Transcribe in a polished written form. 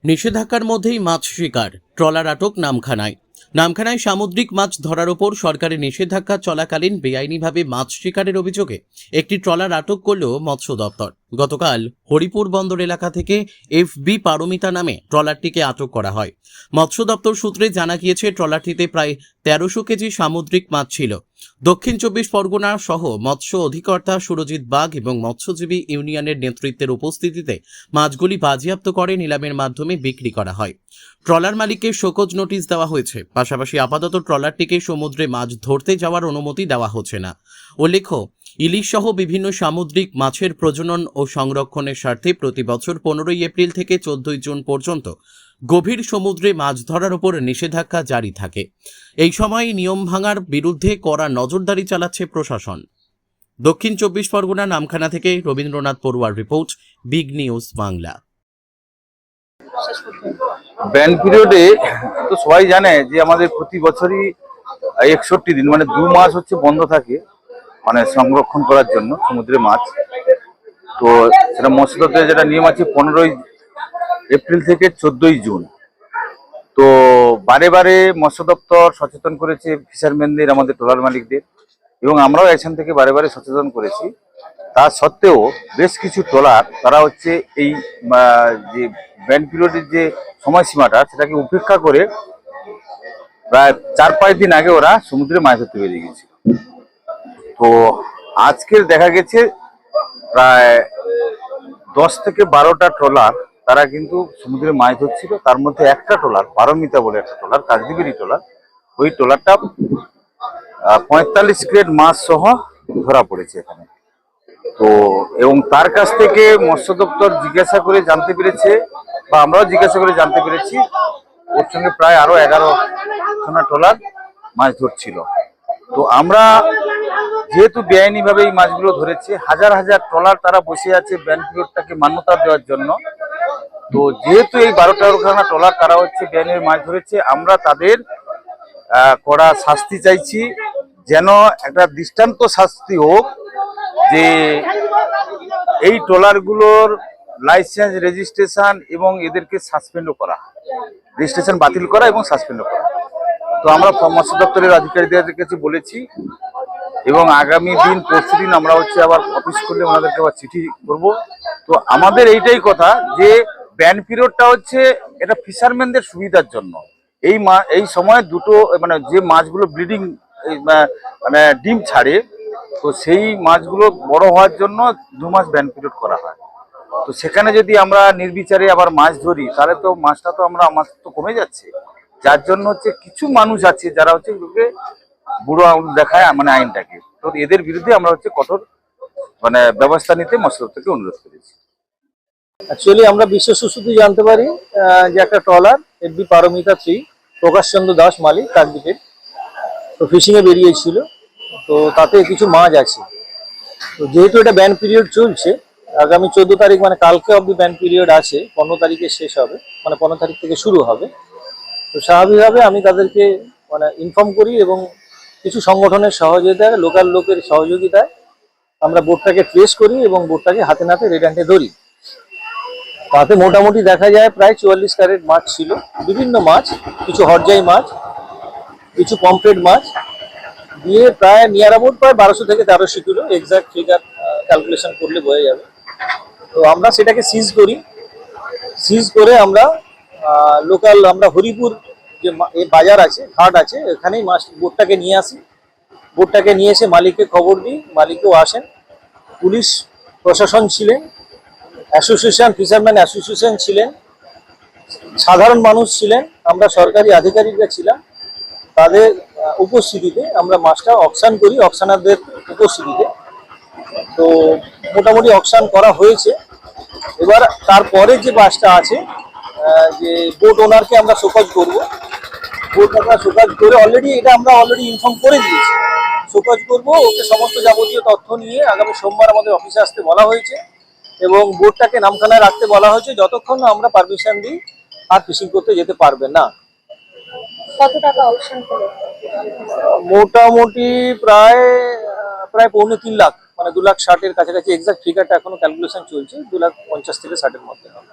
নিষেধাজ্ঞার মধ্যেই মাছ শিকার, ট্রলার আটক নামখানায়। নামখানায় সামুদ্রিক মাছ ধরার ওপর সরকারের নিষেধাজ্ঞা চলাকালীন বেআইনিভাবে মাছ শিকারের অভিযোগে একটি ট্রলার আটক করল মৎস্য দপ্তর। গতকাল হরিপুর বন্দর এলাকা থেকে FB পারমিতা নামে ট্রলারটিকে আটক করা হয়। মৎস্য দপ্তর সূত্রে জানা গিয়েছে, ট্রলারটিতে প্রায় 1300 কেজি সামুদ্রিক মাছ ছিল। দক্ষিণ 24 পরগনা সহ মৎস্য অধিকর্তা সুরজিৎ বাগ এবং মৎস্যজীবী ইউনিয়নের নেতৃত্বের উপস্থিতিতে মাছগুলি বাজেয়াপ্ত করে নিলামের মাধ্যমে বিক্রি করা হয়। ট্রলার মালিককে শোকজ নোটিশ দেওয়া হয়েছে। পাশাপাশি আপাতত ট্রলারটিকে সমুদ্রে মাছ ধরতে যাওয়ার অনুমতি দেওয়া হচ্ছে না। উল্লেখ্য, ইলিশ সহ বিভিন্ন সামুদ্রিক মাছের প্রজনন ও সংরক্ষণের স্বার্থে প্রতি বছর 15 এপ্রিল থেকে 14 জুন পর্যন্ত গভীর সমুদ্রে মাছ ধরার উপর নিষেধাজ্ঞা জারি থাকে। এই সময় নিয়ম ভাঙার বিরুদ্ধে কড়া নজরদারি চালাচ্ছে প্রশাসন। দক্ষিণ 24 পরগনা নামখানা থেকে রবীন্দ্রনাথ পড়ুয়ার report, big news Bangla. Ban পিরিয়ডে তো সবাই জানে যে আমাদের প্রতি বছরই 61 দিন মানে 2 মাস হচ্ছে বন্ধ থাকে, মানে সংরক্ষণ করার জন্য সমুদ্রে মাছ। তো সেটা মৎস্য দপ্তরের যেটা নিয়ম আছে 15 এপ্রিল থেকে 14 জুন। তো বারে বারে মৎস্য দপ্তর সচেতন করেছে ফিশারম্যানদের, আমাদের ট্রলার মালিকদের, এবং আমরাও এখান থেকে বারে বারে সচেতন করেছি। তা সত্ত্বেও বেশ কিছু ট্রলার তারা হচ্ছে এই যে ব্যান পিরিয়ডের যে সময়সীমাটা সেটাকে উপেক্ষা করে প্রায় 4-5 দিন আগে ওরা সমুদ্রে মাছ ধরতে বেরিয়ে গেছে। তো আজকের দেখা গেছে প্রায় 10 থেকে 12টা ট্রলার তারা কিন্তু সমুদ্রে মাছ ধরছিল। তার মধ্যে একটা ট্রলার, পারমিতা বলে একটা ট্রলার, কাকদ্বীপেরই ট্রলার, ওই ট্রলারটা 45 গ্রেড মাছ সহ ধরা পড়েছে এখানে। তো এবং তার কাছ থেকে মৎস্য দপ্তর জিজ্ঞাসা করে জানতে পেরেছে, বা আমরাও জিজ্ঞাসা করে জানতে পেরেছি, ওর সঙ্গে প্রায় আরো 11খানা ট্রলার মাছ ধরছিল। তো আমরা যেহেতু বেআইনিভাবে এই মাছগুলো ধরেছে, হাজার হাজার ট্রলার তারা বসে আছে ব্যান পিরিয়ডটাকে মান্যতা দেওয়ার জন্য। তো যেহেতু এই 12-13খানা ট্রলার তারা হচ্ছে বেআইনি মাছ ধরেছে, আমরা তাদের কড়া শাস্তি চাইছি, যেন একটা দৃষ্টান্ত শাস্তি হোক যে এই ট্রলারগুলোর লাইসেন্স, রেজিস্ট্রেশন এবং এদেরকে সাসপেন্ডও করা, রেজিস্ট্রেশন বাতিল করা এবং সাসপেন্ডও করা। তো আমরা মৎস্য দপ্তরের আধিকারিকদের কাছে বলেছি, এবং আগামী দিন পরশুদিন আমরা হচ্ছে আবার অফিস করলে ওনাদেরকে আবার চিঠি করব। তো আমাদের এইটাই কথা যে ব্যান পিরিয়ডটা হচ্ছে এটা ফিশারম্যানদের সুবিধার জন্য। এই সময় দুটো মানে যে মাছগুলো ব্লিডিং মানে ডিম ছাড়ে, তো সেই মাছগুলো বড় হওয়ার জন্য 2 মাস ব্যান পিরিয়ড করা হয়। তো সেখানে যদি আমরা নির্বিচারে আবার মাছ ধরি, তাহলে তো মাছটা তো মাছ তো কমে যাচ্ছে। যার জন্য হচ্ছে কিছু মানুষ আছে যারা হচ্ছে বুড়ো আঙুল দেখায় মানে আইনটাকে। তো এদের বিরুদ্ধে আমরা হচ্ছে কঠোর মানে ব্যবস্থা নিতে মৎস্য দপ্তরকে অনুরোধ করেছি। অ্যাকচুয়ালি আমরা বিশ্ব সুশ্রুতি জানতে পারি যে একটা ট্রলার FB পারমিতা 3 প্রকাশ চন্দ্র দাস মালিক কাকদ্বীপের, তো ফিশিংয়ে বেরিয়েছিল। তো তাতে কিছু মাছ আছে। তো যেহেতু এটা ব্যান পিরিয়ড চলছে, আগামী 14 তারিখ মানে কালকে অবধি ব্যান পিরিয়ড আছে, 15 তারিখে শেষ হবে, মানে 15 তারিখ থেকে শুরু হবে। তো স্বাভাবিকভাবে আমি তাদেরকে মানে ইনফর্ম করি, এবং কিছু সংগঠনের সহযোগিতায়, লোকাল লোকের সহযোগিতায় আমরা বোটটাকে ট্রেস করি এবং বোটটাকে হাতে নাতে রেড হ্যান্ডে ধরি। তাতে মোটামুটি দেখা যায় প্রায় 44 ক্যারেট মাছ ছিল, বিভিন্ন মাছ, কিছু হরজাই মাছ, কিছু পমফ্রেট মাছ দিয়ে প্রায় নিয়ার অ্যাবাউট প্রায় 1200 থেকে 1300 কিলো, এক্সাক্ট ফিগার ক্যালকুলেশন করলে বোঝা যাবে। তো আমরা সেটাকে সিজ করি। সিজ করে আমরা লোকাল আমরা হরিপুর যে বাজার আছে, ঘাট আছে, এখানেই মাছ বোটটাকে নিয়ে আসি। বোটটাকে নিয়ে এসে মালিককে খবর দিই, মালিকও আসেন, পুলিশ প্রশাসন ছিলেন, অ্যাসোসিয়েশন, ফিশারম্যান অ্যাসোসিয়েশন ছিলেন, সাধারণ মানুষ ছিলেন, আমরা সরকারি আধিকারিকরা ছিলাম। তাদের উপস্থিতিতে আমরা মাছটা অকশন করি, অকশনারদের উপস্থিতিতে। তো মোটামুটি অকশন করা হয়েছে। এবার তারপরে যে মাছটা আছে, যে বোট ওনারকে আমরা শোকজ করবো, বোট আমরা শোকজ করে অলরেডি ইনফর্ম করে দিয়েছি। শোকজ করবো, ওকে সমস্ত যাবতীয় তথ্য নিয়ে আগামী সোমবার আমাদের অফিসে আসতে বলা হয়েছে, এবং বোটটাকে নামখানায় রাখতে বলা হয়েছে যতক্ষণ না আমরা পারমিশন দিই আর ফিশিং করতে যেতে পারবে না। কত টাকা অকশন করে? মোটামুটি প্রায় 3.25 লাখ, মানে 2,60,000-এর কাছাকাছি। এক্সাক্ট ফিগারটা এখনো ক্যালকুলেশন চলছে, 2,50,000 থেকে 60,000-এর মধ্যে হবে।